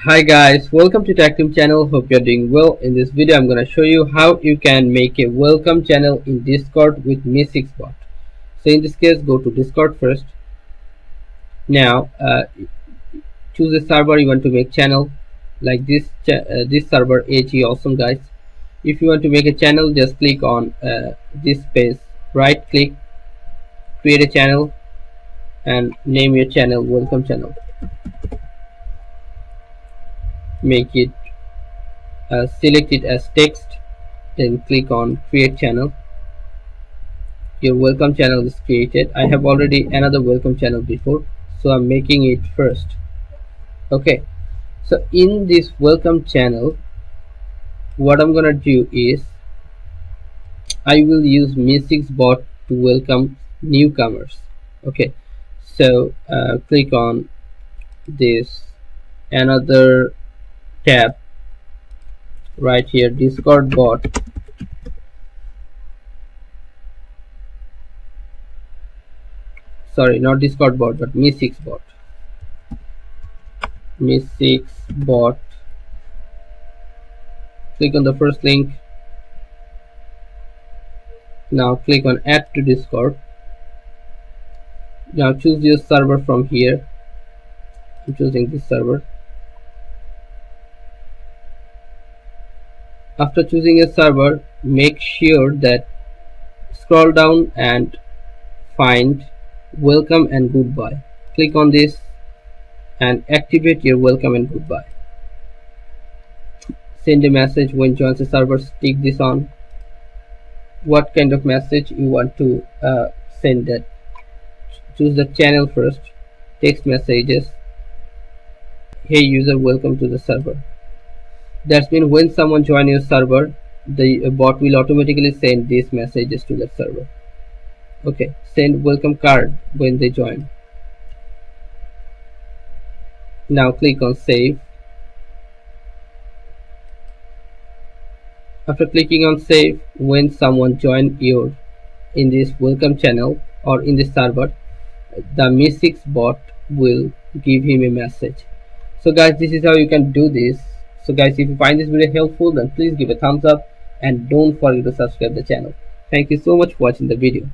Hi guys, welcome to Tech Team channel. Hope you're doing well. In this video I'm going to show you how you can make a welcome channel in Discord with MEE6 bot. So in this case, go to Discord first. Now choose a server you want to make channel, like this server AG awesome guys. If you want to make a channel, just click on this space, right click, create a channel and name your channel welcome channel. Make it select it as text, then click on create channel. Your welcome channel is created. I have already another welcome channel before, so I'm making it first. Okay, so in this welcome channel, what I'm gonna do is I will use MEE6 bot to welcome newcomers. Okay, so click on this another tab right here, Discord bot. Sorry, not Discord bot, but MEE6 bot. MEE6 bot. Click on the first link. Now click on add to Discord. Now choose your server from here. I'm choosing this server. After choosing a server, make sure that scroll down and find welcome and goodbye. Click on this and activate your welcome and goodbye. Send a message when joins the server. Stick this on. What kind of message you want to send that? Choose the channel first. Text messages. Hey user, welcome to the server. That means when someone joins your server, the bot will automatically send these messages to the server. Okay, send welcome card when they join. Now click on save. After clicking on save, when someone join your in this welcome channel or in this server, the MEE6 bot will give him a message. So guys, this is how you can do this. So guys, if you find this video helpful, then please give a thumbs up and don't forget to subscribe the channel. Thank you so much for watching the video.